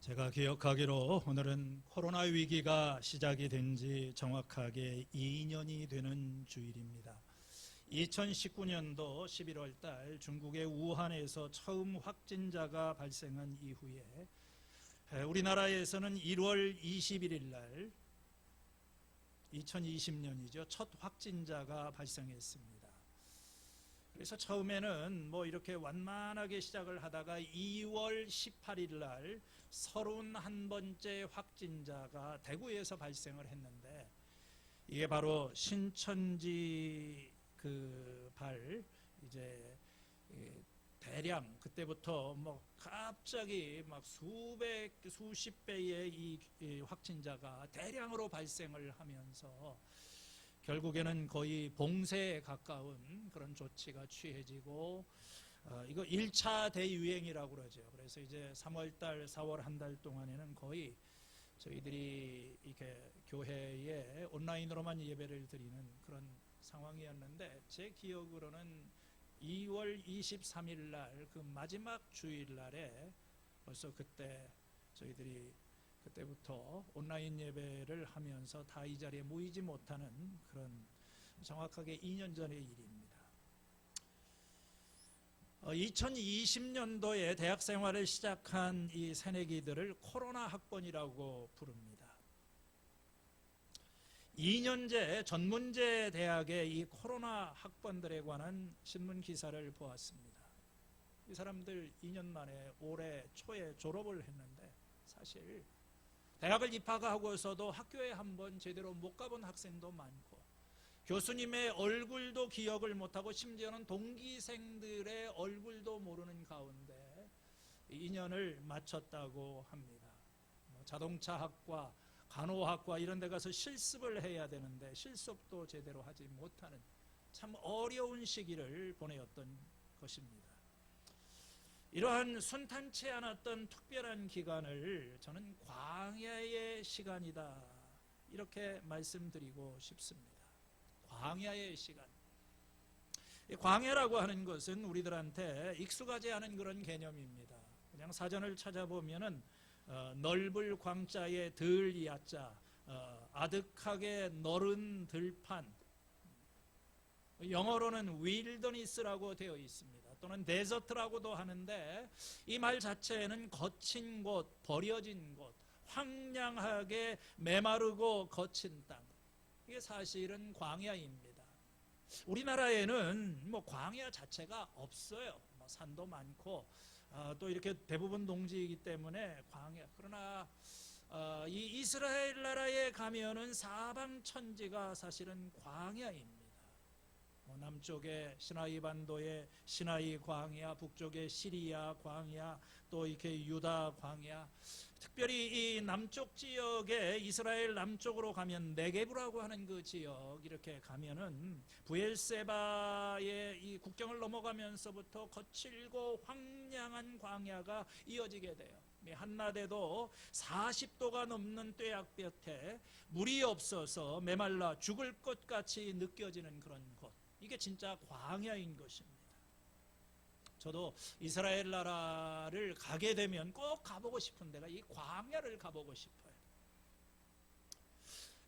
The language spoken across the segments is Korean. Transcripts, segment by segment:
제가 기억하기로 오늘은 코로나 위기가 시작이 된 지 정확하게 2년이 되는 주일입니다. 2019년도 11월 달 중국의 우한에서 처음 확진자가 발생한 이후에 우리나라에서는 1월 21일 날 2020년이죠. 첫 확진자가 발생했습니다. 그래서 처음에는 이렇게 완만하게 시작을 하다가 2월 18일 날 31번째 확진자가 대구에서 발생을 했는데, 이게 바로 신천지 이제 대량 그때부터 갑자기 수십 배의 이 확진자가 대량으로 발생을 하면서 결국에는 거의 봉쇄에 가까운 그런 조치가 취해지고, 이거 1차 대유행이라고 그러죠. 그래서 이제 3월달, 4월 한 달 동안에는 거의 저희들이 이렇게 교회에 온라인으로만 예배를 드리는 그런 상황이었는데, 제 기억으로는 2월 23일 날 그 마지막 주일 날에 벌써 그때 저희들이 그때부터 온라인 예배를 하면서 다 이 자리에 모이지 못하는 그런 정확하게 2년 전의 일입니다. 2020년도에 대학 생활을 시작한 이 새내기들을 코로나 학번이라고 부릅니다. 2년제 전문제 대학의 이 코로나 학번들에 관한 신문 기사를 보았습니다. 이 사람들 2년 만에 올해 초에 졸업을 했는데, 사실 대학을 입학하고서도 학교에 한번 제대로 못 가본 학생도 많고, 교수님의 얼굴도 기억을 못하고 심지어는 동기생들의 얼굴도 모르는 가운데 2년을 마쳤다고 합니다. 자동차학과, 간호학과 이런 데 가서 실습을 해야 되는데 실습도 제대로 하지 못하는 참 어려운 시기를 보내었던 것입니다. 이러한 순탄치 않았던 특별한 기간을 저는 광야의 시간이다, 이렇게 말씀드리고 싶습니다. 광야의 시간. 광야라고 하는 것은 우리들한테 익숙하지 않은 그런 개념입니다. 그냥 사전을 찾아보면은 넓을 광자에 들 야자, 아득하게 너른 들판, 영어로는 윌더니스라고 되어 있습니다. 또는 데저트라고도 하는데, 이 말 자체는 거친 곳, 버려진 곳, 황량하게 메마르고 거친 땅, 이게 사실은 광야입니다. 우리나라에는 광야 자체가 없어요. 산도 많고 또 이렇게 대부분 농지이기 때문에 광야. 그러나 이 이스라엘 나라에 가면은 사방천지가 사실은 광야입니다. 남쪽에 시나이 반도의 시나이 광야, 북쪽에 시리아 광야, 또 이렇게 유다 광야. 특별히 이 남쪽 지역에, 이스라엘 남쪽으로 가면 네게브라고 하는 그 지역, 이렇게 가면은 부엘세바의 이 국경을 넘어가면서부터 거칠고 황량한 광야가 이어지게 돼요. 한낮에도 40도가 넘는 뙤약볕에 물이 없어서 메말라 죽을 것 같이 느껴지는 그런 곳, 이게 진짜 광야인 것입니다. 저도 이스라엘 나라를 가게 되면 꼭 가보고 싶은 데가 이 광야를 가보고 싶어요.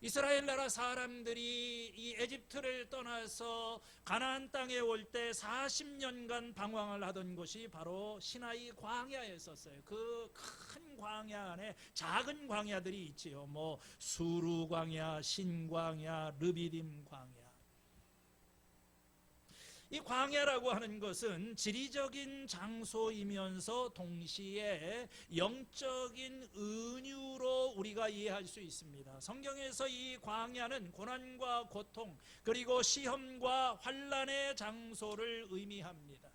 이스라엘 나라 사람들이 이 에집트를 떠나서 가나안 땅에 올 때 40년간 방황을 하던 곳이 바로 시나이 광야였었어요. 그 큰 광야 안에 작은 광야들이 있지요. 수루 광야, 신 광야, 르비딤 광야. 이 광야라고 하는 것은 지리적인 장소이면서 동시에 영적인 은유로 우리가 이해할 수 있습니다. 성경에서 이 광야는 고난과 고통, 그리고 시험과 환난의 장소를 의미합니다.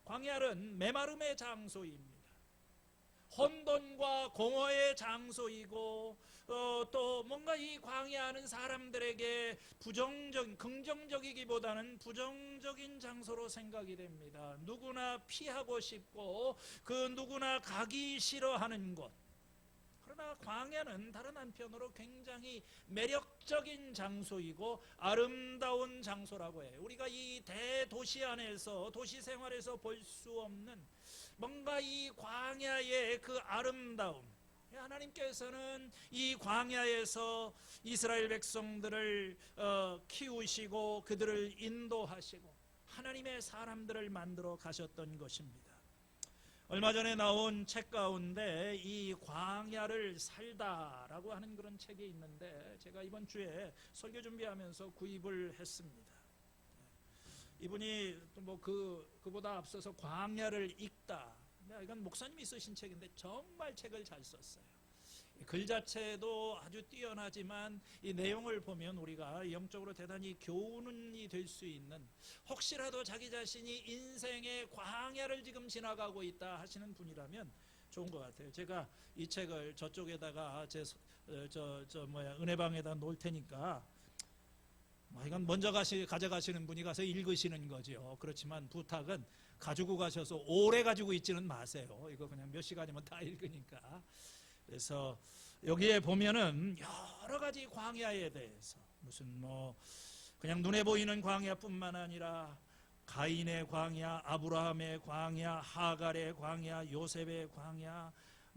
광야는 메마름의 장소입니다. 혼돈과 공허의 장소이고, 또 뭔가 이 광야는 사람들에게 긍정적이기보다는 부정적인 장소로 생각이 됩니다. 누구나 피하고 싶고 그 누구나 가기 싫어하는 곳. 그러나 광야는 다른 한편으로 굉장히 매력적인 장소이고 아름다운 장소라고 해요. 우리가 이 대도시 안에서 도시 생활에서 볼 수 없는 뭔가 이 광야의 그 아름다움, 하나님께서는 이 광야에서 이스라엘 백성들을 키우시고 그들을 인도하시고 하나님의 사람들을 만들어 가셨던 것입니다. 얼마 전에 나온 책 가운데 이 광야를 살다라고 하는 그런 책이 있는데 제가 이번 주에 설교 준비하면서 구입을 했습니다. 이분이 또 그보다 앞서서 광야를 읽다, 이건 목사님이 쓰신 책인데 정말 책을 잘 썼어요. 글 자체도 아주 뛰어나지만 이 내용을 보면 우리가 영적으로 대단히 교훈이 될 수 있는, 혹시라도 자기 자신이 인생의 광야를 지금 지나가고 있다 하시는 분이라면 좋은 것 같아요. 제가 이 책을 저쪽에다가 은혜방에다 놓을 테니까 이건 먼저 가져가시는 분이 가서 읽으시는 거죠. 그렇지만 부탁은 가지고 가셔서 오래 가지고 있지는 마세요. 이거 그냥 몇 시간이면 다 읽으니까. 그래서 여기에 보면은 여러 가지 광야에 대해서, 무슨 그냥 눈에 보이는 광야뿐만 아니라 가인의 광야, 아브라함의 광야, 하갈의 광야, 요셉의 광야,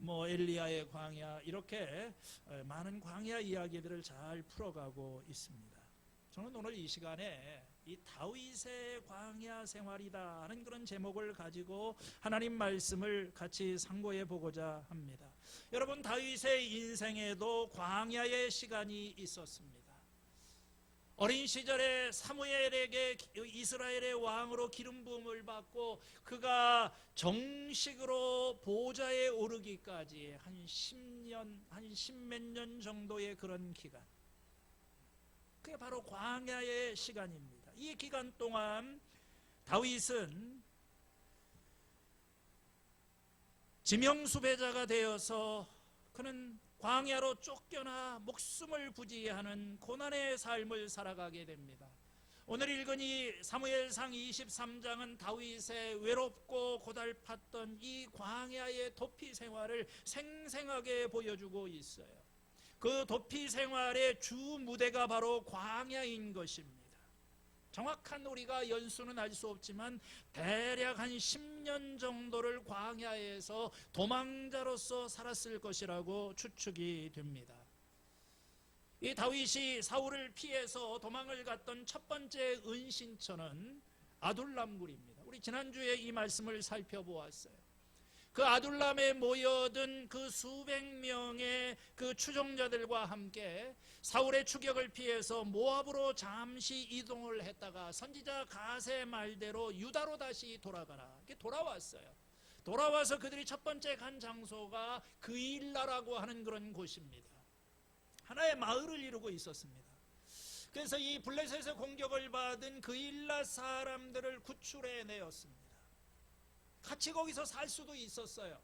엘리야의 광야, 이렇게 많은 광야 이야기들을 잘 풀어가고 있습니다. 저는 오늘 이 시간에 이 다윗의 광야 생활이다 하는 그런 제목을 가지고 하나님 말씀을 같이 상고해 보고자 합니다. 여러분, 다윗의 인생에도 광야의 시간이 있었습니다. 어린 시절에 사무엘에게 이스라엘의 왕으로 기름 부음을 받고 그가 정식으로 보좌에 오르기까지 한 10년, 한 10몇 년 정도의 그런 기간, 그게 바로 광야의 시간입니다. 이 기간 동안 다윗은 지명수배자가 되어서 그는 광야로 쫓겨나 목숨을 부지하는 고난의 삶을 살아가게 됩니다. 오늘 읽은 이 사무엘상 23장은 다윗의 외롭고 고달팠던 이 광야의 도피 생활을 생생하게 보여주고 있어요. 그 도피 생활의 주 무대가 바로 광야인 것입니다. 정확한 우리가 연수는 알 수 없지만 대략 한 10년 정도를 광야에서 도망자로서 살았을 것이라고 추측이 됩니다. 이 다윗이 사울을 피해서 도망을 갔던 첫 번째 은신처는 아둘람굴입니다. 우리 지난주에 이 말씀을 살펴보았어요. 그 아둘람에 모여든 그 수백 명의 그 추종자들과 함께 사울의 추격을 피해서 모압으로 잠시 이동을 했다가 선지자 가세 말대로 유다로 다시 돌아가라, 이렇게 돌아왔어요. 돌아와서 그들이 첫 번째 간 장소가 그일라라고 하는 그런 곳입니다. 하나의 마을을 이루고 있었습니다. 그래서 이 블레셋의 공격을 받은 그일라 사람들을 구출해 내었습니다. 같이 거기서 살 수도 있었어요.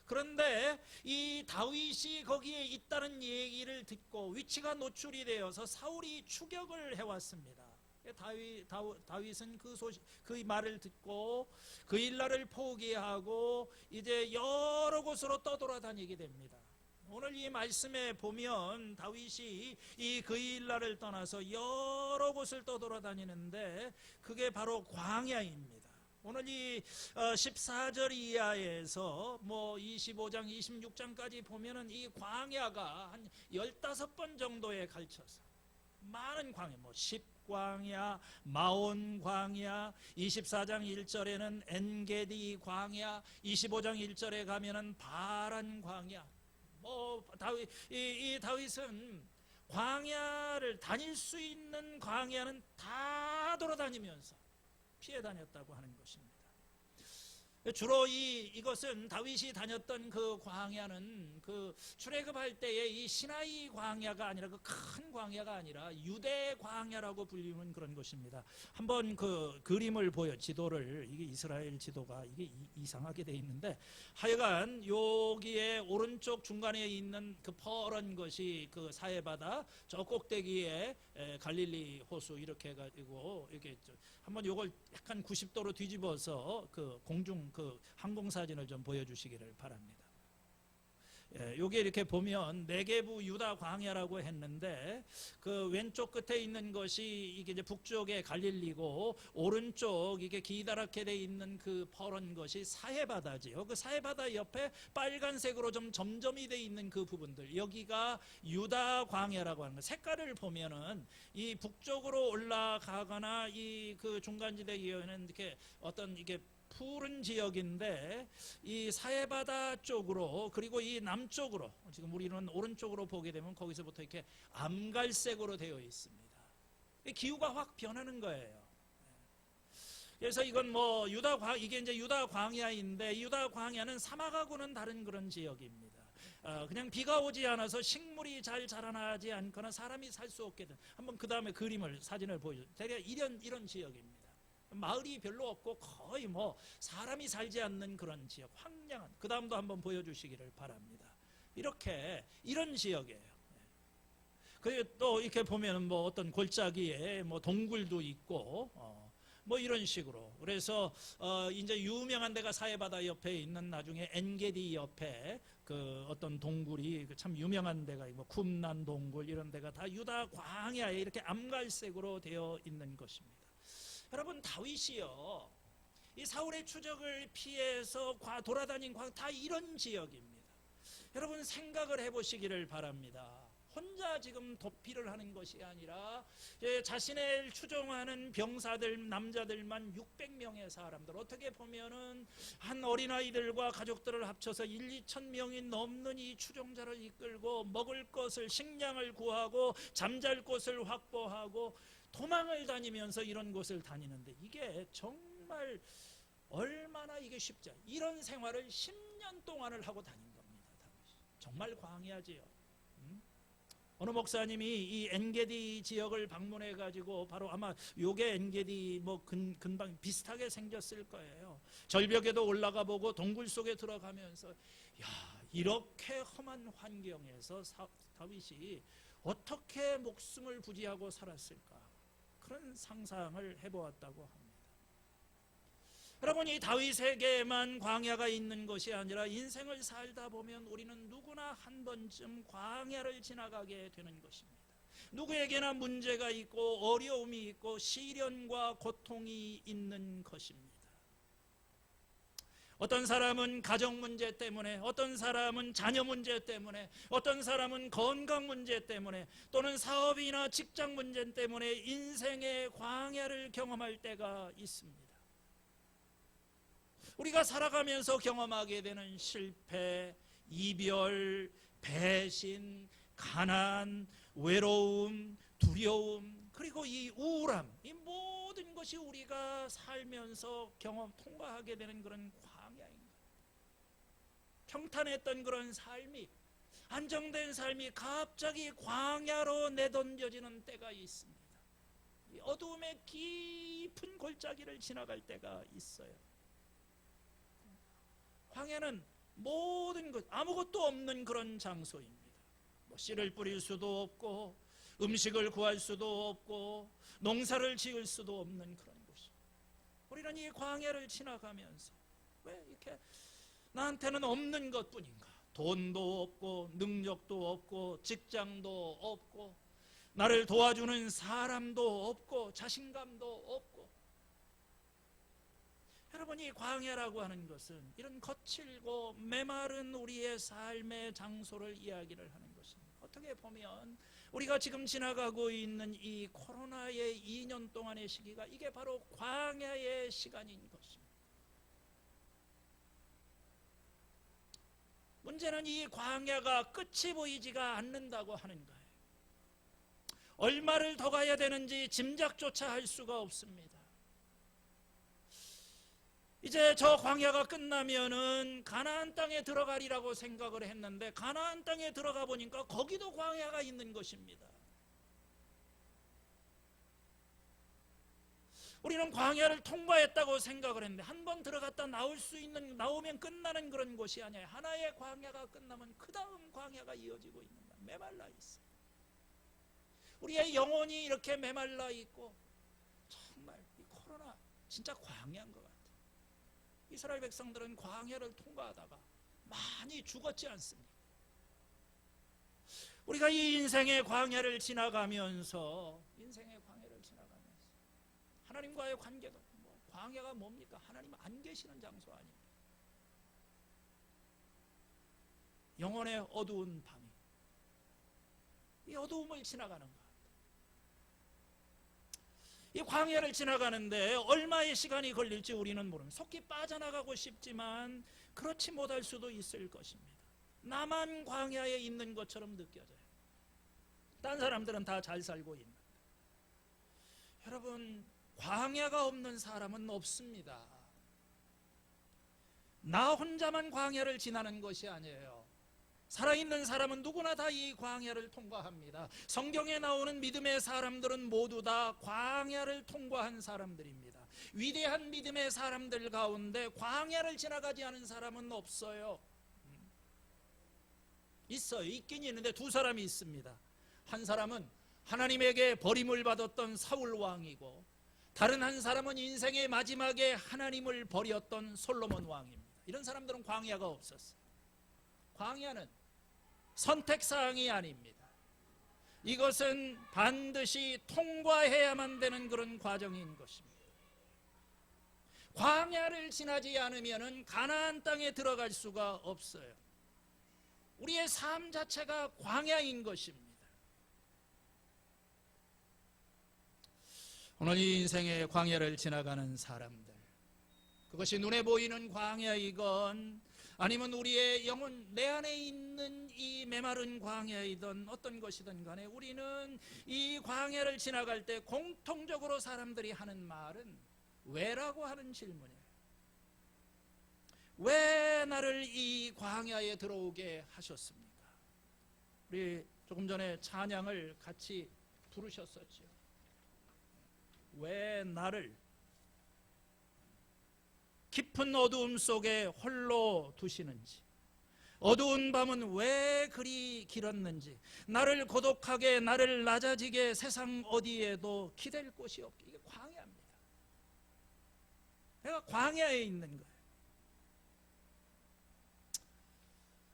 그런데 이 다윗이 거기에 있다는 얘기를 듣고 위치가 노출이 되어서 사울이 추격을 해왔습니다. 다윗은 그 말을 듣고 그일라를 포기하고 이제 여러 곳으로 떠돌아다니게 됩니다. 오늘 이 말씀에 보면 다윗이 이 그일라를 떠나서 여러 곳을 떠돌아다니는데 그게 바로 광야입니다. 오늘 이 14절 이하에서 25장, 26장까지 보면은 이 광야가 한 15번 정도에 걸쳐서 많은 광야, 십광야, 마온 광야, 24장 1절에는 엔게디 광야, 25장 1절에 가면은 바란 광야. 이 다윗은 광야를 다닐 수 있는 광야는 다 돌아다니면서 피해 다녔다고 하는 것입니다. 주로 이것은 다윗이 다녔던 그 광야는 그 출애굽할 때의 이 시나이 광야가 아니라 그 큰 광야가 아니라 유대 광야라고 불리는 그런 것입니다. 한번 그 그림을 지도를, 이게 이스라엘 지도가 이게 이상하게 돼 있는데 하여간 여기에 오른쪽 중간에 있는 그 퍼런 것이 그 사해바다, 저 꼭대기에 갈릴리 호수 이렇게 해가지고 이렇게 한번 요걸 약간 90도로 뒤집어서 그 공중 그 항공 사진을 좀 보여주시기를 바랍니다. 요게 이렇게 보면 네게부 유다 광야라고 했는데 그 왼쪽 끝에 있는 것이 이게 이제 북쪽의 갈릴리고 오른쪽 이게 기다랗게 돼 있는 그 퍼런 것이 사해바다지요. 그 사해바다 옆에 빨간색으로 좀 점점이 돼 있는 그 부분들, 여기가 유다 광야라고 하는 거. 색깔을 보면은 이 북쪽으로 올라가거나 이 그 중간지대 이어는 이렇게 어떤 이게 푸른 지역인데 이 사해바다 쪽으로 그리고 이 남쪽으로 지금 우리는 오른쪽으로 보게 되면 거기서부터 이렇게 암갈색으로 되어 있습니다. 기후가 확 변하는 거예요. 그래서 이건 뭐 이게 이제 유다 광야인데 유다 광야는 사막하고는 다른 그런 지역입니다. 그냥 비가 오지 않아서 식물이 잘 자라나지 않거나 사람이 살 수 없게 된, 한번 그 다음에 사진을 보여줘. 대략 이런 지역입니다. 마을이 별로 없고 거의 뭐 사람이 살지 않는 그런 지역, 황량한. 그 다음도 한번 보여주시기를 바랍니다. 이런 지역이에요. 그리고 또 이렇게 보면 뭐 어떤 골짜기에 뭐 동굴도 있고 뭐 이런 식으로. 그래서 이제 유명한 데가 사해바다 옆에 있는 나중에 엔게디 옆에 그 어떤 동굴이 참 유명한 데가 뭐 쿰난 동굴, 이런 데가 다 유다 광야에 이렇게 암갈색으로 되어 있는 것입니다. 여러분, 다윗이요, 이 사울의 추적을 피해서 돌아다닌 다 이런 지역입니다. 여러분, 생각을 해보시기를 바랍니다. 혼자 지금 도피를 하는 것이 아니라 자신을 추종하는 병사들, 남자들만 600명의 사람들, 어떻게 보면은 한 어린아이들과 가족들을 합쳐서 2천 명이 넘는 이 추종자를 이끌고 먹을 것을, 식량을 구하고 잠잘 곳을 확보하고 도망을 다니면서 이런 곳을 다니는데, 이게 정말 얼마나 이게 쉽지 않아요. 이런 생활을 10년 동안을 하고 다닌 겁니다. 정말 광야지요. 어느 목사님이 이 엔게디 지역을 방문해 가지고, 바로 아마 요게 엔게디 뭐 근방 비슷하게 생겼을 거예요. 절벽에도 올라가 보고 동굴 속에 들어가면서, 야, 이렇게 험한 환경에서 다윗이 어떻게 목숨을 부지하고 살았을까, 그런 상상을 해보았다고 합니다. 여러분, 이 다윗에게만 광야가 있는 것이 아니라 인생을 살다 보면 우리는 누구나 한 번쯤 광야를 지나가게 되는 것입니다. 누구에게나 문제가 있고 어려움이 있고 시련과 고통이 있는 것입니다. 어떤 사람은 가정 문제 때문에, 어떤 사람은 자녀 문제 때문에, 어떤 사람은 건강 문제 때문에, 또는 사업이나 직장 문제 때문에 인생의 광야를 경험할 때가 있습니다. 우리가 살아가면서 경험하게 되는 실패, 이별, 배신, 가난, 외로움, 두려움, 그리고 이 우울함, 이 모든 것이 우리가 살면서 통과하게 되는 그런 광야인 거예요. 평탄했던 그런 삶이, 안정된 삶이 갑자기 광야로 내던져지는 때가 있습니다. 이 어두움의 깊은 골짜기를 지나갈 때가 있어요. 광야는 모든 것, 아무것도 없는 그런 장소입니다. 뭐 씨를 뿌릴 수도 없고, 음식을 구할 수도 없고, 농사를 지을 수도 없는 그런 곳입니다. 우리는 이 광야를 지나가면서 왜 이렇게 나한테는 없는 것뿐인가? 돈도 없고, 능력도 없고, 직장도 없고, 나를 도와주는 사람도 없고, 자신감도 없고. 여러분, 이 광야라고 하는 것은 이런 거칠고 메마른 우리의 삶의 장소를 이야기를 하는 것입니다. 어떻게 보면 우리가 지금 지나가고 있는 이 코로나의 2년 동안의 시기가 이게 바로 광야의 시간인 것입니다. 문제는 이 광야가 끝이 보이지가 않는다고 하는 거예요. 얼마를 더 가야 되는지 짐작조차 할 수가 없습니다. 이제 저 광야가 끝나면은 가나안 땅에 들어가리라고 생각을 했는데, 가나안 땅에 들어가 보니까 거기도 광야가 있는 것입니다. 우리는 광야를 통과했다고 생각을 했는데, 한 번 들어갔다 나오면 끝나는 그런 곳이 아니에요. 하나의 광야가 끝나면 그 다음 광야가 이어지고 있는 거예요. 메말라 있어요. 우리의 영혼이 이렇게 메말라 있고, 정말 이 코로나 진짜 광야인 것 같아요. 이스라엘 백성들은 광야를 통과하다가 많이 죽었지 않습니까? 우리가 이 인생의 광야를 지나가면서 하나님과의 관계도 광야가 뭡니까? 하나님 안 계시는 장소 아닙니까? 영혼의 어두운 밤이 이 어두움을 지나가는 것. 이 광야를 지나가는데 얼마의 시간이 걸릴지 우리는 모릅니다. 속히 빠져나가고 싶지만 그렇지 못할 수도 있을 것입니다. 나만 광야에 있는 것처럼 느껴져요. 딴 사람들은 다 잘 살고 있는데. 여러분, 광야가 없는 사람은 없습니다. 나 혼자만 광야를 지나는 것이 아니에요. 살아있는 사람은 누구나 다 이 광야를 통과합니다. 성경에 나오는 믿음의 사람들은 모두 다 광야를 통과한 사람들입니다. 위대한 믿음의 사람들 가운데 광야를 지나가지 않은 사람은 없어요. 있어요. 있긴 있는데 두 사람이 있습니다. 한 사람은 하나님에게 버림을 받았던 사울 왕이고, 다른 한 사람은 인생의 마지막에 하나님을 버렸던 솔로몬 왕입니다. 이런 사람들은 광야가 없었어요. 광야는 선택사항이 아닙니다. 이것은 반드시 통과해야만 되는 그런 과정인 것입니다. 광야를 지나지 않으면 가나안 땅에 들어갈 수가 없어요. 우리의 삶 자체가 광야인 것입니다. 오늘 이 인생의 광야를 지나가는 사람들, 그것이 눈에 보이는 광야이건 아니면 우리의 영혼 내 안에 있는 이 메마른 광야이든 어떤 것이든 간에 우리는 이 광야를 지나갈 때 공통적으로 사람들이 하는 말은 왜라고 하는 질문이에요. 왜 나를 이 광야에 들어오게 하셨습니까? 우리 조금 전에 찬양을 같이 부르셨었죠. 왜 나를 깊은 어두움 속에 홀로 두시는지, 어두운 밤은 왜 그리 길었는지, 나를 고독하게 나를 낮아지게 세상 어디에도 기댈 곳이 없게. 이게 광야입니다. 내가 광야에 있는 거예요.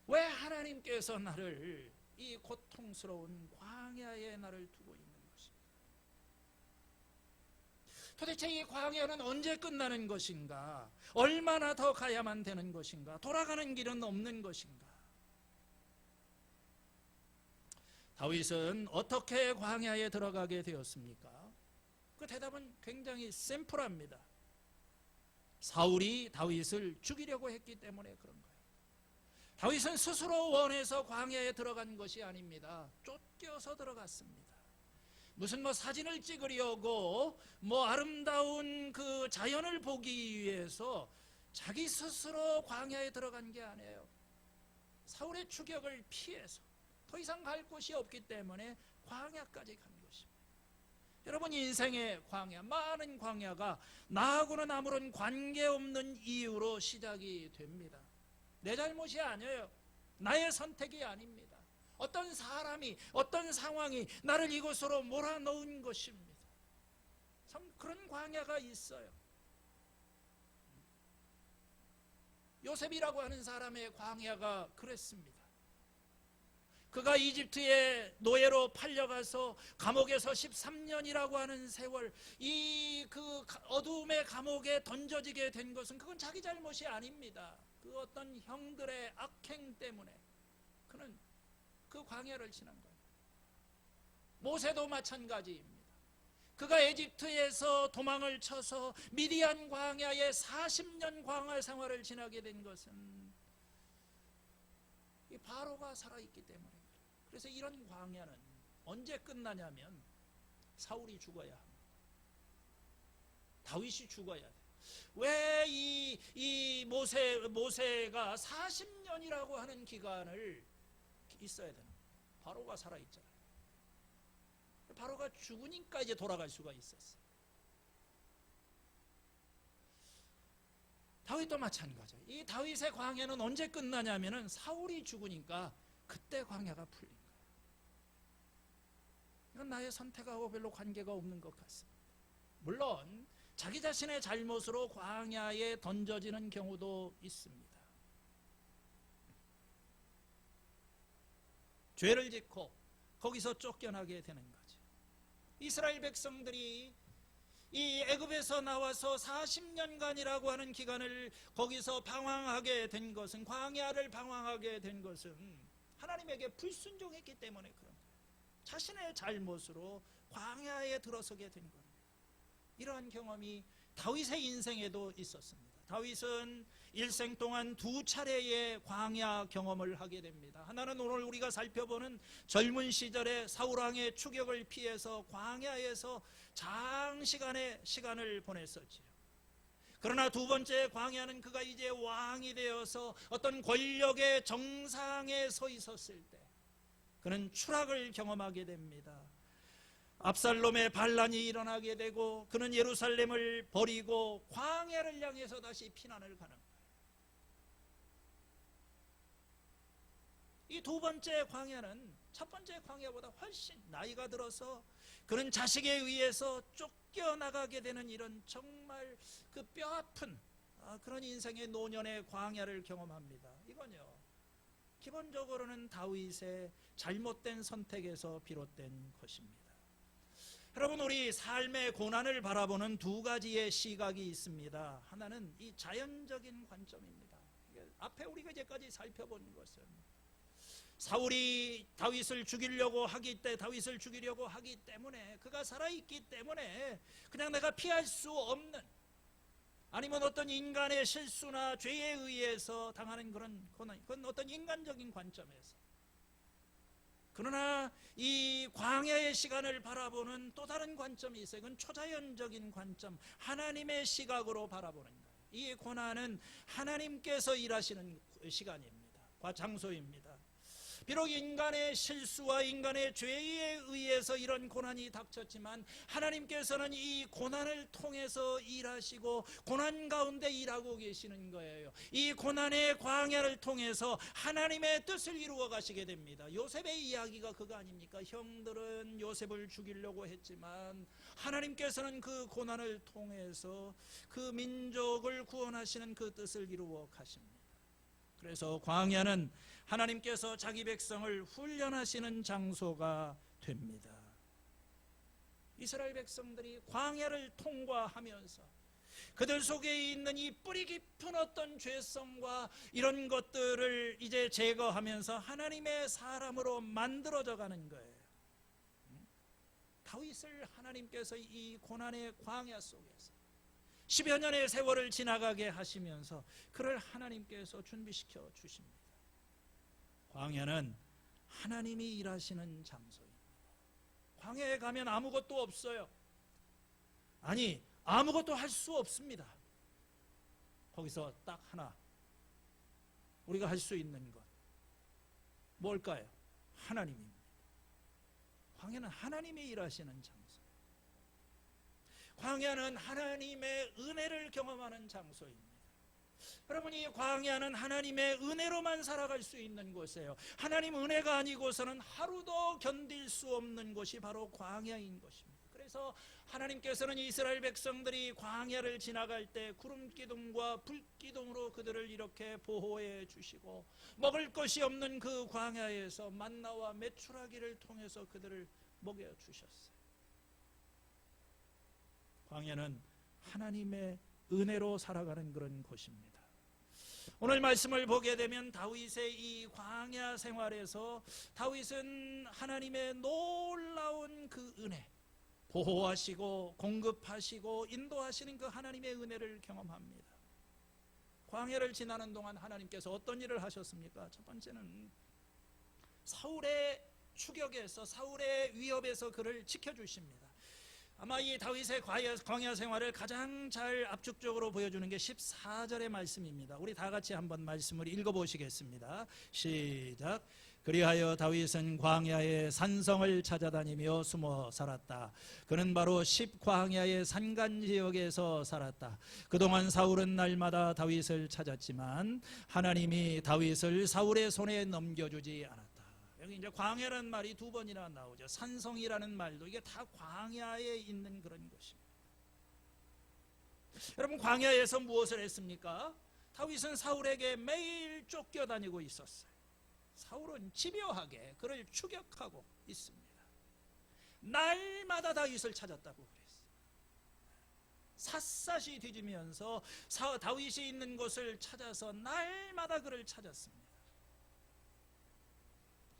왜 하나님께서 나를 이 고통스러운 광야에 나를 두고 있는 것입니까? 도대체 이 광야는 언제 끝나는 것인가? 얼마나 더 가야만 되는 것인가? 돌아가는 길은 없는 것인가? 다윗은 어떻게 광야에 들어가게 되었습니까? 그 대답은 굉장히 심플합니다. 사울이 다윗을 죽이려고 했기 때문에 그런 거예요. 다윗은 스스로 원해서 광야에 들어간 것이 아닙니다. 쫓겨서 들어갔습니다. 무슨 사진을 찍으려고 아름다운 그 자연을 보기 위해서 자기 스스로 광야에 들어간 게 아니에요. 사울의 추격을 피해서 더 이상 갈 곳이 없기 때문에 광야까지 간 것입니다. 여러분, 인생의 광야, 많은 광야가 나하고는 아무런 관계없는 이유로 시작이 됩니다. 내 잘못이 아니에요. 나의 선택이 아닙니다. 어떤 사람이, 어떤 상황이 나를 이곳으로 몰아넣은 것입니다. 참 그런 광야가 있어요. 요셉이라고 하는 사람의 광야가 그랬습니다. 그가 이집트의 노예로 팔려가서 감옥에서 13년이라고 하는 세월, 이 그 어두움의 감옥에 던져지게 된 것은 그건 자기 잘못이 아닙니다. 그 어떤 형들의 악행 때문에 그는 그 광야를 지난 거예요. 모세도 마찬가지입니다. 그가 에집트에서 도망을 쳐서 미디안 광야에 40년 광야 생활을 지나게 된 것은 이 바로가 살아있기 때문에. 그래서 이런 광야는 언제 끝나냐면 사울이 죽어야 합니다. 다윗이 죽어야 돼. 왜 이 모세가 40년이라고 하는 기간을 있어야 되는 거예요? 바로가 살아있잖아요. 바로가 죽으니까 이제 돌아갈 수가 있었어요. 다윗도 마찬가지예요. 이 다윗의 광야는 언제 끝나냐면은 사울이 죽으니까 그때 광야가 풀린 거예요. 이건 나의 선택하고 별로 관계가 없는 것 같습니다. 물론 자기 자신의 잘못으로 광야에 던져지는 경우도 있습니다. 죄를 짓고 거기서 쫓겨나게 되는 거죠. 이스라엘 백성들이 이 애굽에서 나와서 40년간이라고 하는 기간을 거기서 방황하게 된 것은, 광야를 방황하게 된 것은 하나님에게 불순종했기 때문에 그런 거예요. 자신의 잘못으로 광야에 들어서게 된 겁니다. 이러한 경험이 다윗의 인생에도 있었습니다. 다윗은 일생 동안 두 차례의 광야 경험을 하게 됩니다. 하나는 오늘 우리가 살펴보는 젊은 시절에 사울왕의 추격을 피해서 광야에서 장시간의 시간을 보냈었지요. 그러나 두 번째 광야는 그가 이제 왕이 되어서 어떤 권력의 정상에 서 있었을 때 그는 추락을 경험하게 됩니다. 압살롬의 반란이 일어나게 되고 그는 예루살렘을 버리고 광야를 향해서 다시 피난을 가는 거예요. 이 두 번째 광야는 첫 번째 광야보다 훨씬 나이가 들어서 그는 자식에 의해서 쫓겨나가게 되는 이런 정말 그 뼈아픈 그런 인생의 노년의 광야를 경험합니다. 이건요, 기본적으로는 다윗의 잘못된 선택에서 비롯된 것입니다. 여러분, 우리 삶의 고난을 바라보는 두 가지의 시각이 있습니다. 하나는 이 자연적인 관점입니다. 앞에 우리가 이제까지 살펴본 것은 사울이 다윗을 죽이려고 하기 때문에, 그가 살아있기 때문에 그냥 내가 피할 수 없는, 아니면 어떤 인간의 실수나 죄에 의해서 당하는 그런 고난, 그건 어떤 인간적인 관점에서. 그러나 이 광야의 시간을 바라보는 또 다른 관점이 있어요. 그건 초자연적인 관점, 하나님의 시각으로 바라보는 거예요. 이 고난은 하나님께서 일하시는 시간입니다. 장소입니다. 비록 인간의 실수와 인간의 죄에 의해서 이런 고난이 닥쳤지만 하나님께서는 이 고난을 통해서 일하시고 고난 가운데 일하고 계시는 거예요. 이 고난의 광야를 통해서 하나님의 뜻을 이루어 가시게 됩니다. 요셉의 이야기가 그거 아닙니까? 형들은 요셉을 죽이려고 했지만 하나님께서는 그 고난을 통해서 그 민족을 구원하시는 그 뜻을 이루어 가십니다. 그래서 광야는 하나님께서 자기 백성을 훈련하시는 장소가 됩니다. 이스라엘 백성들이 광야를 통과하면서 그들 속에 있는 이 뿌리 깊은 어떤 죄성과 이런 것들을 이제 제거하면서 하나님의 사람으로 만들어져 가는 거예요. 다윗을 하나님께서 이 고난의 광야 속에서 10여 년의 세월을 지나가게 하시면서 그를 하나님께서 준비시켜 주십니다. 광야는 하나님이 일하시는 장소입니다. 광야에 가면 아무것도 없어요. 아니, 아무것도 할 수 없습니다. 거기서 딱 하나, 우리가 할 수 있는 것 뭘까요? 하나님입니다. 광야는 하나님이 일하시는 장소, 광야는 하나님의 은혜를 경험하는 장소입니다. 여러분, 이 광야는 하나님의 은혜로만 살아갈 수 있는 곳이에요. 하나님 은혜가 아니고서는 하루도 견딜 수 없는 곳이 바로 광야인 것입니다. 그래서 하나님께서는 이스라엘 백성들이 광야를 지나갈 때 구름 기둥과 불 기둥으로 그들을 이렇게 보호해 주시고, 먹을 것이 없는 그 광야에서 만나와 메추라기를 통해서 그들을 먹여 주셨어요. 광야는 하나님의 은혜로 살아가는 그런 곳입니다. 오늘 말씀을 보게 되면 다윗의 이 광야 생활에서 다윗은 하나님의 놀라운 그 은혜, 보호하시고 공급하시고 인도하시는 그 하나님의 은혜를 경험합니다. 광야를 지나는 동안 하나님께서 어떤 일을 하셨습니까? 첫 번째는 사울의 추격에서, 사울의 위협에서 그를 지켜주십니다. 아마 이 다윗의 광야 생활을 가장 잘 압축적으로 보여주는 게 14절의 말씀입니다. 우리 다 같이 한번 말씀을 읽어보시겠습니다. 시작. 그리하여 다윗은 광야의 산성을 찾아다니며 숨어 살았다. 그는 바로 십광야의 산간지역에서 살았다. 그동안 사울은 날마다 다윗을 찾았지만 하나님이 다윗을 사울의 손에 넘겨주지 않았다. 여기 이제 광야라는 말이 두 번이나 나오죠. 산성이라는 말도 이게 다 광야에 있는 그런 것입니다. 여러분, 광야에서 무엇을 했습니까? 다윗은 사울에게 매일 쫓겨다니고 있었어요. 사울은 집요하게 그를 추격하고 있습니다. 날마다 다윗을 찾았다고 그랬어요. 샅샅이 뒤지면서 다윗이 있는 곳을 찾아서 날마다 그를 찾았습니다.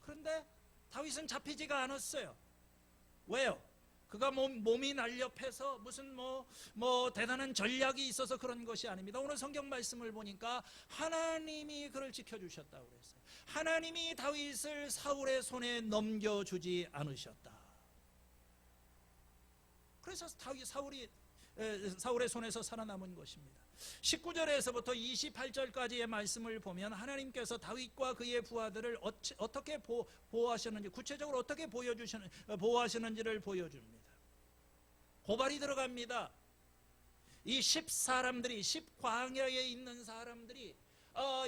그런데 다윗은 잡히지가 않았어요. 왜요? 그가 몸이 날렵해서 무슨 대단한 전략이 있어서 그런 것이 아닙니다. 오늘 성경 말씀을 보니까 하나님이 그를 지켜주셨다고 그랬어요. 하나님이 다윗을 사울의 손에 넘겨주지 않으셨다. 그래서 사울의 손에서 살아남은 것입니다. 19절에서부터 28절까지의 말씀을 보면 하나님께서 다윗과 그의 부하들을 어떻게 보호하셨는지, 구체적으로 어떻게 보호하시는지를 보여줍니다. 고발이 들어갑니다. 이 10사람들이, 10광야에 있는 사람들이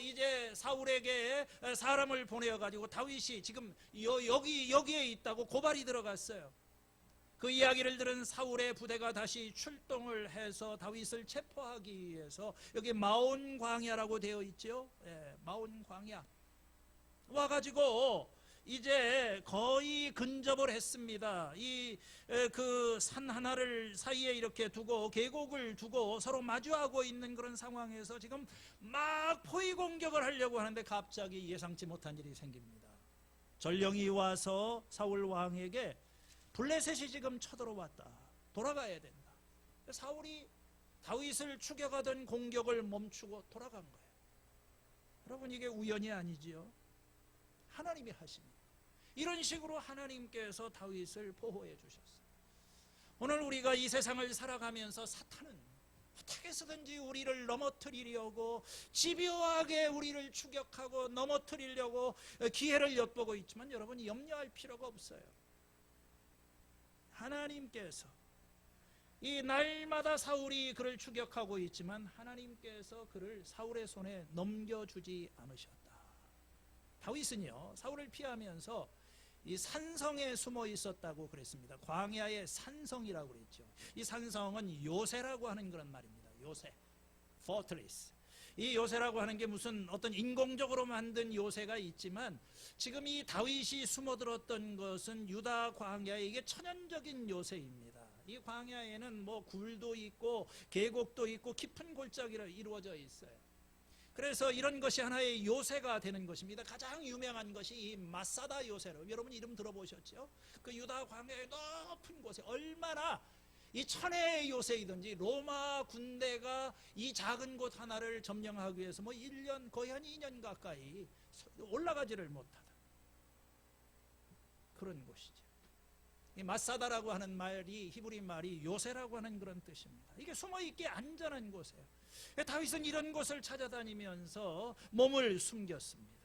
이제 사울에게 사람을 보내어가지고 다윗이 지금 여기에 있다고 고발이 들어갔어요. 그 이야기를 들은 사울의 부대가 다시 출동을 해서 다윗을 체포하기 위해서, 여기 마온 광야라고 되어 있죠. 마온 광야 와가지고 이제 거의 근접을 했습니다. 그 산 하나를 사이에 이렇게 두고 계곡을 두고 서로 마주하고 있는 그런 상황에서 지금 막 포위 공격을 하려고 하는데 갑자기 예상치 못한 일이 생깁니다. 전령이 와서 사울 왕에게 블레셋이 지금 쳐들어왔다, 돌아가야 된다. 사울이 다윗을 추격하던 공격을 멈추고 돌아간 거예요. 여러분, 이게 우연이 아니지요. 하나님이 하십니다. 이런 식으로 하나님께서 다윗을 보호해 주셨어요. 오늘 우리가 이 세상을 살아가면서 사탄은 어떻게 해서든지 우리를 넘어뜨리려고 집요하게 우리를 추격하고 넘어뜨리려고 기회를 엿보고 있지만, 여러분이 염려할 필요가 없어요. 하나님께서 이 날마다 사울이 그를 추격하고 있지만 하나님께서 그를 사울의 손에 넘겨주지 않으셨다. 다윗은요, 사울을 피하면서 이 산성에 숨어 있었다고 그랬습니다. 광야의 산성이라고 그랬죠. 이 산성은 요새라고 하는 그런 말입니다. 요새, fortress. 이 요새라고 하는 게 무슨 어떤 인공적으로 만든 요새가 있지만, 지금 이 다윗이 숨어들었던 것은 유다 광야의 이게 천연적인 요새입니다. 이 광야에는 굴도 있고 계곡도 있고 깊은 골짜기로 이루어져 있어요. 그래서 이런 것이 하나의 요새가 되는 것입니다. 가장 유명한 것이 이 마사다 요새로, 여러분 이름 들어보셨죠? 그 유다 광야의 높은 곳에 얼마나 이 천혜의 요새이든지 로마 군대가 이 작은 곳 하나를 점령하기 위해서 1년, 거의 한 2년 가까이 올라가지를 못하다. 그런 곳이죠. 이 마사다라고 하는 말이, 히브리 말이 요새라고 하는 그런 뜻입니다. 이게 숨어있기 안전한 곳이에요. 다윗은 이런 곳을 찾아다니면서 몸을 숨겼습니다.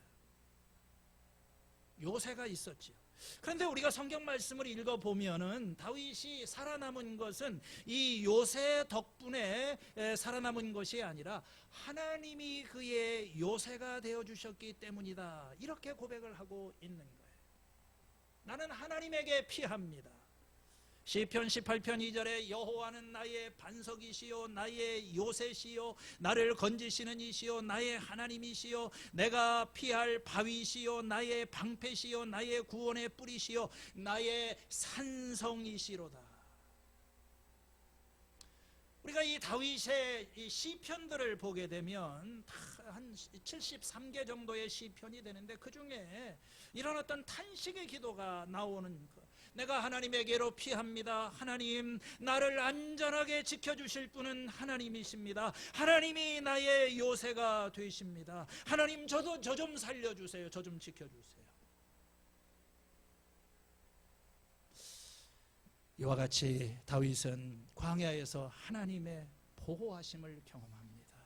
요새가 있었지요. 그런데 우리가 성경 말씀을 읽어보면은 다윗이 살아남은 것은 이 요새 덕분에 살아남은 것이 아니라 하나님이 그의 요새가 되어주셨기 때문이다, 이렇게 고백을 하고 있는 거예요. 나는 하나님에게 피합니다. 시편 18편 2절에 여호와는 나의 반석이시요 나의 요새시요 나를 건지시는 이시요 나의 하나님이시요 내가 피할 바위시요 나의 방패시요 나의 구원의 뿌리시요 나의 산성이시로다. 우리가 이 다윗의 이 시편들을 보게 되면 한 73개 정도의 시편이 되는데, 그 중에 이런 어떤 탄식의 기도가 나오는 것. 내가 하나님에게로 피합니다. 하나님, 나를 안전하게 지켜주실 분은 하나님이십니다. 하나님이 나의 요새가 되십니다. 하나님, 저 좀 살려주세요. 저 좀 지켜주세요. 이와 같이 다윗은 광야에서 하나님의 보호하심을 경험합니다.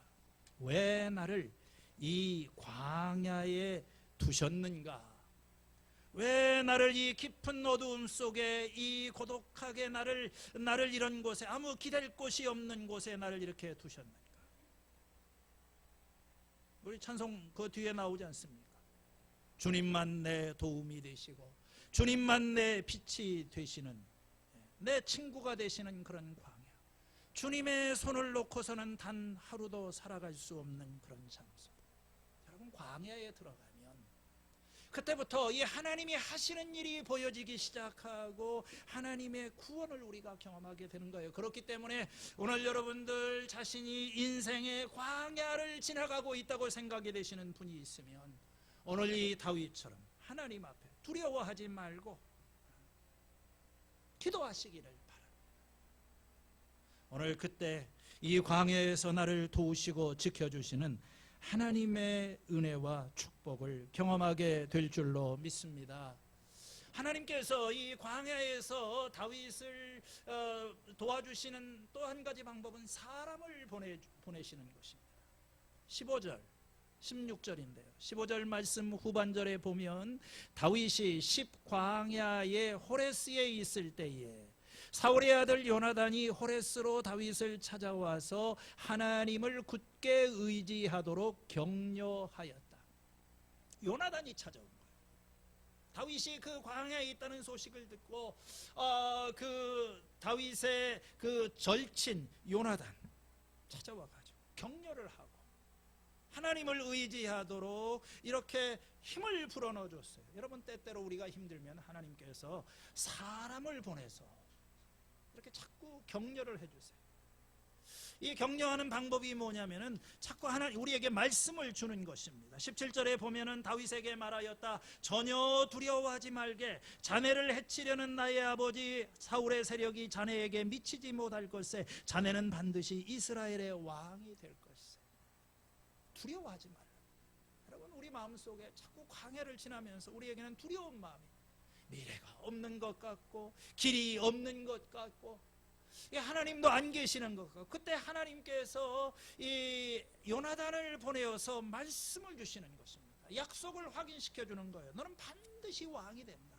왜 나를 이 광야에 두셨는가? 왜 나를 이 깊은 어두움 속에, 이 고독하게 나를 이런 곳에, 아무 기댈 곳이 없는 곳에 나를 이렇게 두셨는가? 우리 찬송 그 뒤에 나오지 않습니까? 주님만 내 도움이 되시고 주님만 내 빛이 되시는, 내 친구가 되시는 그런 광야. 주님의 손을 놓고서는 단 하루도 살아갈 수 없는 그런 장소. 여러분, 광야에 들어가면 그때부터 이 하나님이 하시는 일이 보여지기 시작하고 하나님의 구원을 우리가 경험하게 되는 거예요. 그렇기 때문에 오늘 여러분들 자신이 인생의 광야를 지나가고 있다고 생각이 되시는 분이 있으면 오늘 이 다윗처럼 하나님 앞에 두려워하지 말고 기도하시기를 바랍니다. 오늘 그때 이 광야에서 나를 도우시고 지켜주시는 하나님의 은혜와 축복을 경험하게 될 줄로 믿습니다. 하나님께서 이 광야에서 다윗을 도와주시는 또 한 가지 방법은 사람을 보내시는 것입니다. 15절 16절인데요. 15절 말씀 후반절에 보면 다윗이 십광야의 호레스에 있을 때에 사울의 아들 요나단이 호레스로 다윗을 찾아와서 하나님을 굳게 의지하도록 격려하였다. 요나단이 찾아온 거예요. 다윗이 그 광야에 있다는 소식을 듣고 그 다윗의 그 절친 요나단 찾아와가지고 격려를 하고 하나님을 의지하도록 이렇게 힘을 불어넣어줬어요. 여러분, 때때로 우리가 힘들면 하나님께서 사람을 보내서 이렇게 자꾸 격려를 해주세요. 이 격려하는 방법이 뭐냐면은 자꾸 하나님 우리에게 말씀을 주는 것입니다. 17절에 보면은 다윗에게 말하였다. 전혀 두려워하지 말게. 자네를 해치려는 나의 아버지 사울의 세력이 자네에게 미치지 못할 것에 자네는 반드시 이스라엘의 왕이 될 것이세. 두려워하지 말라. 여러분, 우리 마음속에 자꾸 광야를 지나면서 우리에게는 두려운 마음이, 미래가 없는 것 같고 길이 없는 것 같고 하나님도 안 계시는 것 같고, 그때 하나님께서 이 요나단을 보내어서 말씀을 주시는 것입니다. 약속을 확인시켜 주는 거예요. 너는 반드시 왕이 된다.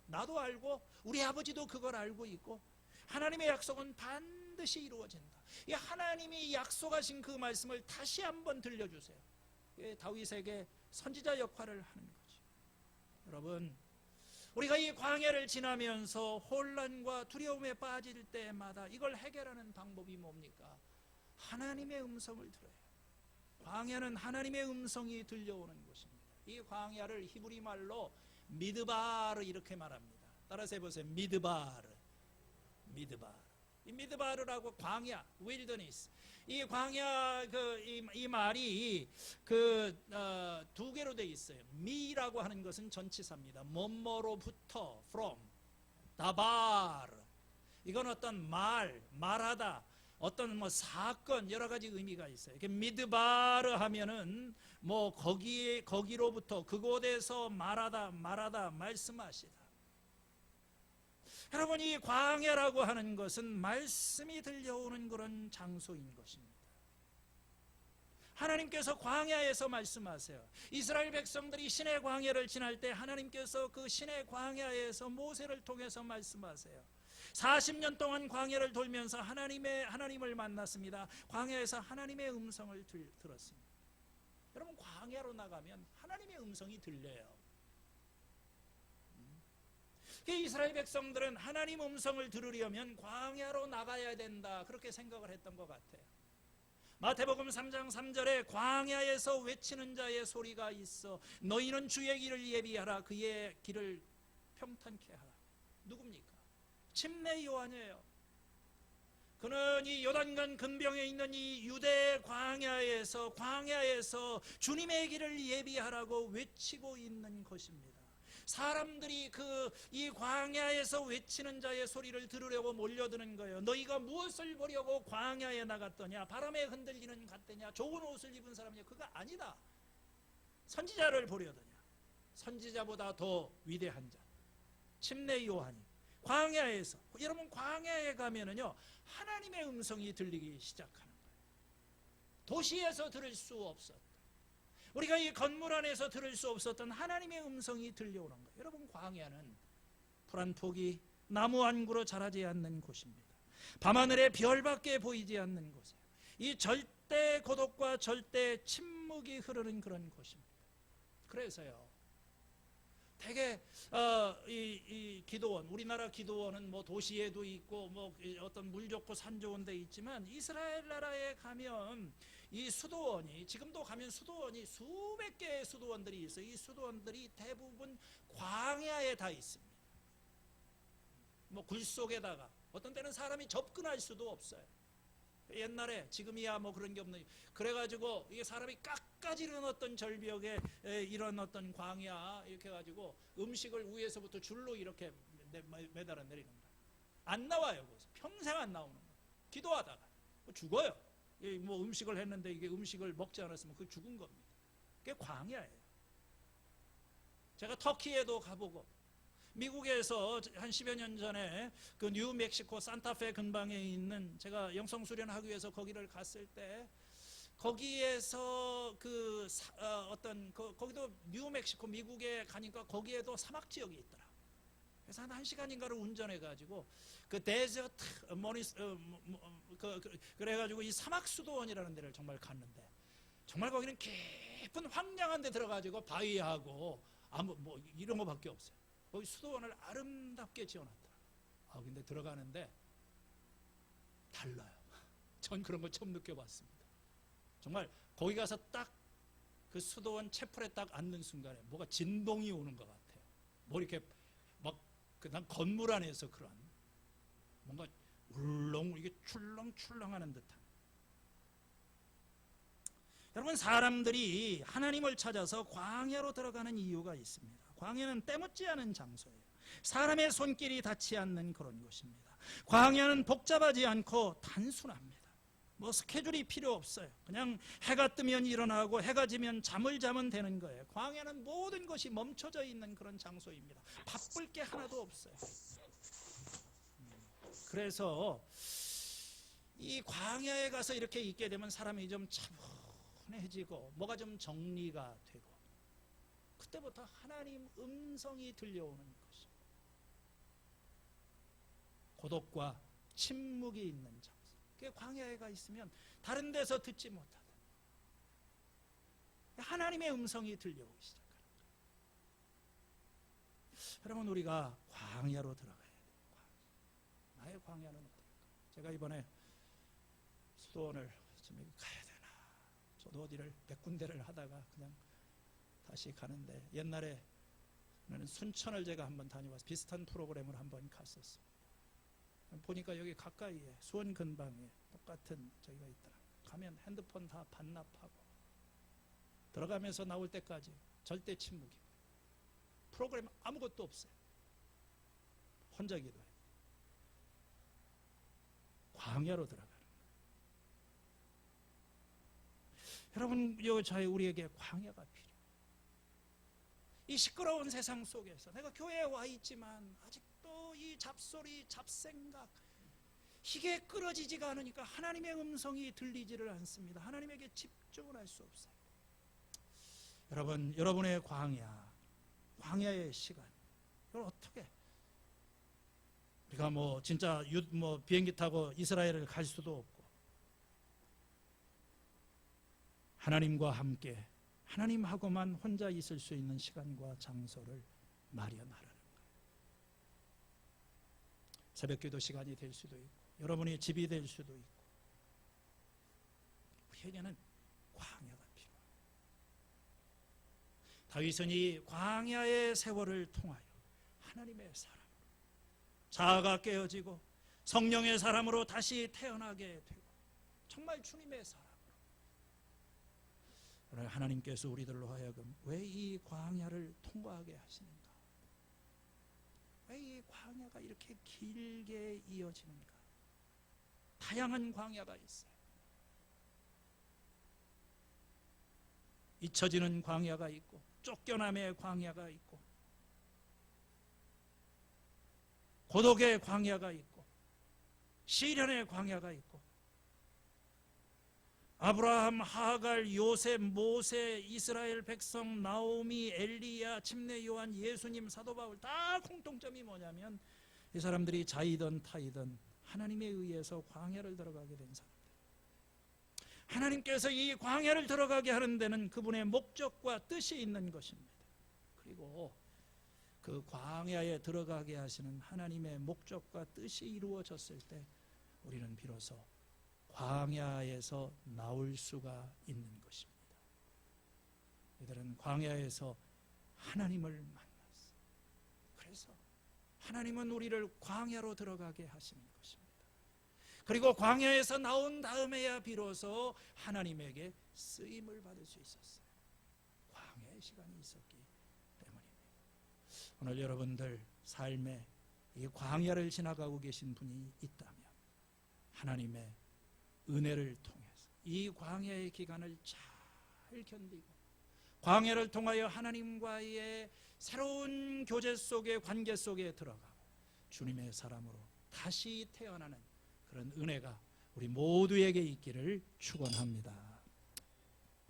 나도 알고 우리 아버지도 그걸 알고 있고 하나님의 약속은 반드시 이루어진다. 이 하나님이 약속하신 그 말씀을 다시 한번 들려주세요. 다윗에게 선지자 역할을 하는 거죠. 여러분, 우리가 이 광야를 지나면서 혼란과 두려움에 빠질 때마다 이걸 해결하는 방법이 뭡니까? 하나님의 음성을 들어요. 광야는 하나님의 음성이 들려오는 곳입니다. 이 광야를 히브리 말로 미드바르 이렇게 말합니다. 따라서 해보세요. 미드바르. 이 미드바르라고 광야, wilderness. 이 광야 이 말이 두 개로 돼 있어요. 미라고 하는 것은 전치사입니다. 뭐뭐로부터 from. 다바르. 이건 어떤 말하다, 어떤 뭐 사건, 여러 가지 의미가 있어요. 미드바르 하면은 뭐 거기로부터, 그곳에서 말하다 말씀하시다. 여러분, 이 광야라고 하는 것은 말씀이 들려오는 그런 장소인 것입니다. 하나님께서 광야에서 말씀하세요. 이스라엘 백성들이 신의 광야를 지날 때 하나님께서 그 신의 광야에서 모세를 통해서 말씀하세요. 40년 동안 광야를 돌면서 하나님을 만났습니다. 광야에서 하나님의 음성을 들었습니다. 여러분, 광야로 나가면 하나님의 음성이 들려요. 이스라엘 백성들은 하나님 음성을 들으려면 광야로 나가야 된다, 그렇게 생각을 했던 것 같아요. 마태복음 3장 3절에 광야에서 외치는 자의 소리가 있어 너희는 주의 길을 예비하라, 그의 길을 평탄케 하라. 누굽니까? 침례 요한이에요. 그는 이 요단강 근병에 있는 이 유대 광야에서 주님의 길을 예비하라고 외치고 있는 것입니다. 사람들이 이 광야에서 외치는 자의 소리를 들으려고 몰려드는 거예요. 너희가 무엇을 보려고 광야에 나갔더냐? 바람에 흔들리는 갔더냐? 좋은 옷을 입은 사람이냐? 그거 아니다. 선지자를 보려더냐? 선지자보다 더 위대한 자, 침례 요한이 광야에서, 여러분, 광야에 가면은요 하나님의 음성이 들리기 시작하는 거예요. 도시에서 들을 수 없었다, 우리가 이 건물 안에서 들을 수 없었던 하나님의 음성이 들려오는 거예요. 여러분, 광야는 풀 한 폭이 나무 한 그루 자라지 않는 곳입니다. 밤하늘에 별밖에 보이지 않는 곳이에요. 이 절대 고독과 절대 침묵이 흐르는 그런 곳입니다. 그래서요, 되게 이 기도원, 우리나라 기도원은 뭐 도시에도 있고 뭐 어떤 물 좋고 산 좋은 데 있지만 이스라엘 나라에 가면 이 수도원이 지금도 가면 수도원이 수백 개의 수도원들이 있어요. 이 수도원들이 대부분 광야에 다 있습니다. 뭐 굴 속에다가 어떤 때는 사람이 접근할 수도 없어요. 옛날에 지금이야 뭐 그런 게 없는 그래가지고 이게 사람이 깎아지는 어떤 절벽에 이런 어떤 광야 이렇게 해가지고 음식을 위에서부터 줄로 이렇게 매달아 내리는 거예요. 안 나와요. 거기서 평생 안 나오는 거예요. 기도하다가 죽어요. 뭐 음식을 했는데 이게 음식을 먹지 않았으면 그게 죽은 겁니다. 그게 광야예요. 제가 터키에도 가보고 미국에서 한 10여 년 전에 그 뉴멕시코 산타페 근방에 있는 제가 영성 수련하기 위해서 거기를 갔을 때 거기에서 거기도 뉴멕시코 미국에 가니까 거기에도 사막 지역이 있더라. 그래서 한 1시간인가를 운전해 가지고 그 데저트 그래가지고 이 사막 수도원이라는 데를 정말 갔는데 정말 거기는 깊은 황량한 데 들어가지고 바위하고 아무 뭐 이런 거밖에 없어요. 거기 수도원을 아름답게 지어놨더라. 근데 들어가는데 달라요. 전 그런 거 처음 느껴봤습니다. 정말 거기 가서 딱 그 수도원 채플에 딱 앉는 순간에 뭐가 진동이 오는 것 같아요. 뭐 이렇게 막 난 건물 안에서 그런 뭔가 울렁 이게 출렁출렁하는 듯한. 여러분 사람들이 하나님을 찾아서 광야로 들어가는 이유가 있습니다. 광야는 때묻지 않은 장소예요. 사람의 손길이 닿지 않는 그런 곳입니다. 광야는 복잡하지 않고 단순합니다. 뭐 스케줄이 필요 없어요. 그냥 해가 뜨면 일어나고 해가 지면 잠을 자면 되는 거예요. 광야는 모든 것이 멈춰져 있는 그런 장소입니다. 바쁠 게 하나도 없어요. 그래서 이 광야에 가서 이렇게 있게 되면 사람이 좀 차분해지고 뭐가 좀 정리가 되고 그때부터 하나님 음성이 들려오는 것입니다. 고독과 침묵이 있는 장소. 그 광야에 가 있으면 다른 데서 듣지 못하던 하나님의 음성이 들려오기 시작합니다. 여러분 우리가 광야로 들어가야 돼요. 나의 광야는 어떨까? 제가 이번에 수도원을 좀 가야 되나? 저도 어디를 100군데를 하다가 그냥 다시 가는데 옛날에 순천을 제가 한번 다녀와서 비슷한 프로그램을 한번 갔었습니다. 보니까 여기 가까이에 수원 근방에 똑같은 저기가 있더라. 가면 핸드폰 다 반납하고 들어가면서 나올 때까지 절대 침묵이고 프로그램 아무것도 없어요. 혼자 기도해요. 광야로 들어가는 거예요. 여러분 우리에게 광야가 필요해요. 이 시끄러운 세상 속에서 내가 교회에 와 있지만 아직도 이 잡소리, 잡생각 이게 끊어지지가 않으니까 하나님의 음성이 들리지를 않습니다. 하나님에게 집중을 할 수 없어요. 여러분, 여러분의 광야의 시간 이걸 어떻게 우리가 뭐 진짜 비행기 타고 이스라엘을 갈 수도 없고 하나님과 함께 하나님하고만 혼자 있을 수 있는 시간과 장소를 마련하라는 거예요. 새벽기도 시간이 될 수도 있고 여러분의 집이 될 수도 있고 우리에게는 광야가 필요해요. 다윗은 이 광야의 세월을 통하여 하나님의 사람으로 자아가 깨어지고 성령의 사람으로 다시 태어나게 되고 정말 주님의 사람 오늘 하나님께서 우리들로 하여금 왜 이 광야를 통과하게 하시는가? 왜 이 광야가 이렇게 길게 이어지는가? 다양한 광야가 있어요. 잊혀지는 광야가 있고 쫓겨남의 광야가 있고 고독의 광야가 있고 시련의 광야가 있고 아브라함, 하갈, 요셉, 모세, 이스라엘 백성, 나오미, 엘리야, 침례 요한, 예수님, 사도 바울 다 공통점이 뭐냐면 이 사람들이 자이든 타이든 하나님에 의해서 광야를 들어가게 된 사람들. 하나님께서 이 광야를 들어가게 하는 데는 그분의 목적과 뜻이 있는 것입니다. 그리고 그 광야에 들어가게 하시는 하나님의 목적과 뜻이 이루어졌을 때 우리는 비로소 광야에서 나올 수가 있는 것입니다. 이들은 광야에서 하나님을 만났어요. 그래서 하나님은 우리를 광야로 들어가게 하시는 것입니다. 그리고 광야에서 나온 다음에야 비로소 하나님에게 쓰임을 받을 수 있었어요. 광야의 시간이 있었기 때문입니다. 오늘 여러분들 삶에 이 광야를 지나가고 계신 분이 있다면 하나님의 은혜를 통해서 이 광야의 기간을 잘 견디고 광야를 통하여 하나님과의 새로운 교제 속에 관계 속에 들어가고 주님의 사람으로 다시 태어나는 그런 은혜가 우리 모두에게 있기를 축원합니다.